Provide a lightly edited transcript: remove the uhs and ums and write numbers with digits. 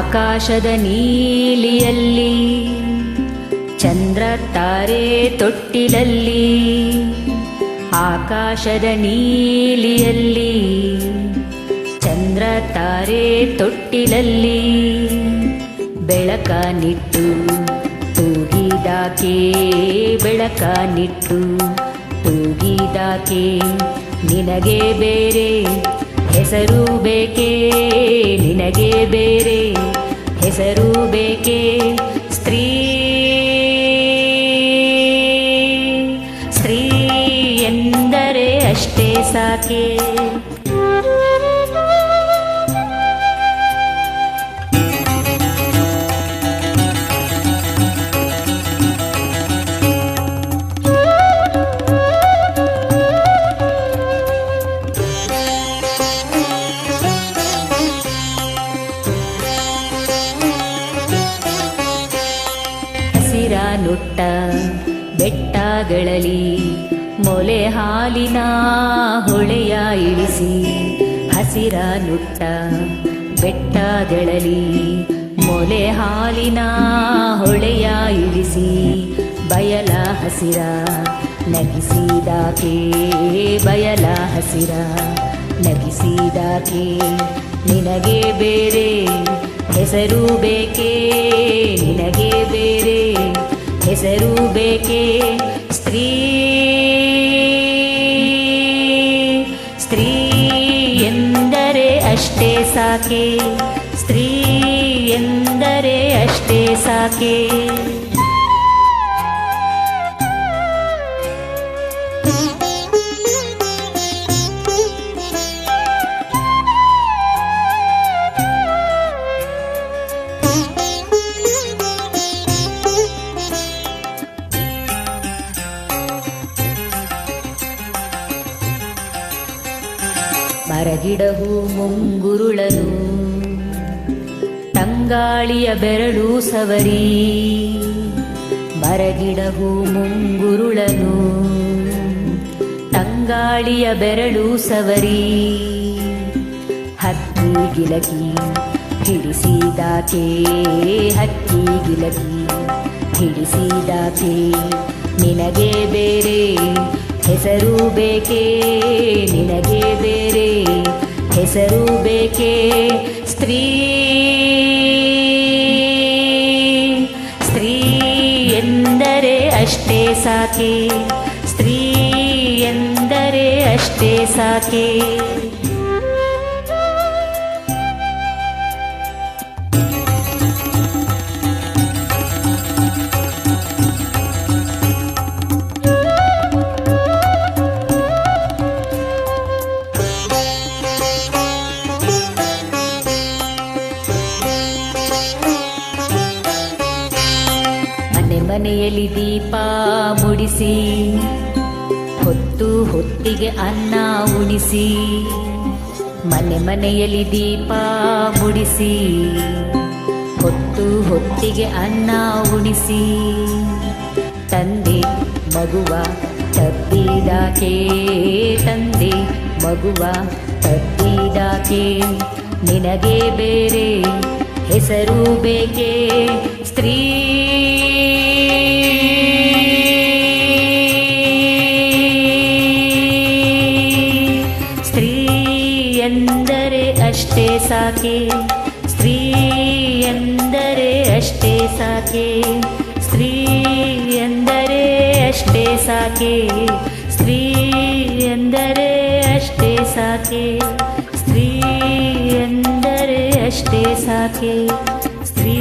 ಆಕಾಶದ ನೀಲಿಯಲ್ಲಿ ಚಂದ್ರ ತಾರೆ ತೊಟ್ಟಿಲಲ್ಲಿ, ಆಕಾಶದ ನೀಲಿಯಲ್ಲಿ ಚಂದ್ರ ತಾರೆ ತೊಟ್ಟಿಲಲ್ಲಿ, ಬೆಳಕ ನಿಟ್ಟು ತೂಗಿದಾಕೆ ಬೆಳಕ ನಿಟ್ಟು ತೂಗಿದಾಕೆ, ನಿನಗೆ ಬೇರೆ ಹೆಸರು ಬೇಕೆ ನಿನಗೆ ಬೇರೆ ಹೆಸರು ಬೇಕೆ, ಸ್ತ್ರೀ ಸ್ತ್ರೀ ಎಂದರೆ ಅಷ್ಟೇ ಸಾಕೆ. ನುಟ್ಟ ಬೆಟ್ಟಗಳಲ್ಲಿ ಮೊಲೆ ಹಾಲಿನ ಹೊಳೆಯ ಇಳಿಸಿ, ಹಸಿರ ನುಟ್ಟ ಬೆಟ್ಟಗಳಲ್ಲಿ ಮೊಲೆ ಹಾಲಿನ ಹೊಳೆಯ ಇಳಿಸಿ, ಬಯಲ ಹಸಿರ ನಗಿಸಿದಾಕೆ ಬಯಲ ಹಸಿರ ನಗಿಸಿದಾಕೆ, ನಿನಗೆ ಬೇರೆ ಹೆಸರು ಬೇಕೆ ನಿನಗೆ ಬೇರೆ ಹೆಸರು ಬೇಕೆ, ಸ್ತ್ರೀ ಸ್ತ್ರೀ ಎಂದರೆ ಅಷ್ಟೇ ಸಾಕೆ ಸ್ತ್ರೀ ಎಂದರೆ ಅಷ್ಟೇ ಸಾಕೆ. ಮರಗಿಡಹು ಮುಂಗುರುಳನು ತಂಗಾಳಿಯ ಬೆರಳು ಸವರಿ, ಮರಗಿಡಹು ಮುಂಗುರುಳನು ತಂಗಾಳಿಯ ಬೆರಳು ಸವರಿ, ಹಕ್ಕಿ ಗಿಲಕಿ ಹಿಡಿಸಿದಾಕೆ ಹಕ್ಕಿ ಗಿಲಕಿ ಹಿಡಿಸಿದಾಕೆ, ನಿನಗೆ ಬೇರೆ ಹೆಸರು ಬೇಕೆ ನಿನಗೆ ಬೇರೆ ಹೆಸರು ಬೇಕೆ, ಸ್ತ್ರೀ ಸ್ತ್ರೀ ಎಂದರೆ ಅಷ್ಟೇ ಸಾಕೆ ಸ್ತ್ರೀ ಎಂದರೆ ಅಷ್ಟೇ ಸಾಕೆ. ಮನೆಯಲ್ಲಿ ದೀಪ ಮುಡಿಸಿ, ಹೊತ್ತು ಹೊತ್ತಿಗೆ ಅನ್ನ ಉಣಿಸಿ, ಮನೆಯಲ್ಲಿ ದೀಪ ಮುಡಿಸಿ, ಹೊತ್ತು ಹೊತ್ತಿಗೆ ಅನ್ನ ಉಣಿಸಿ, ತಂದೆ ಮಗುವ ತಬ್ಬಿದಾಕೆ ತಂದೆ ಮಗುವ ತಬ್ಬಿದಾಕೆ, ನಿನಗೆ ಬೇರೆ ಹೆಸರು ಬೇಕೆ ಸ್ತ್ರೀ ಸ್ತ್ರೀ ಎಂದರೆ ಅಷ್ಟೇ ಸಾಕೆ ಸ್ತ್ರೀ ಎಂದರೆ ಅಷ್ಟೇ ಸಾಕೆ ಸ್ತ್ರೀ ಎಂದರೆ ಅಷ್ಟೇ ಸಾಕೆ ಸ್ತ್ರೀ ಎಂದರೆ ಅಷ್ಟೇ ಸಾಕೆ ಸ್ತ್ರೀ ಎಂದರೆ ಅಷ್ಟೇ ಸಾಕೆ ಸ್ತ್ರೀ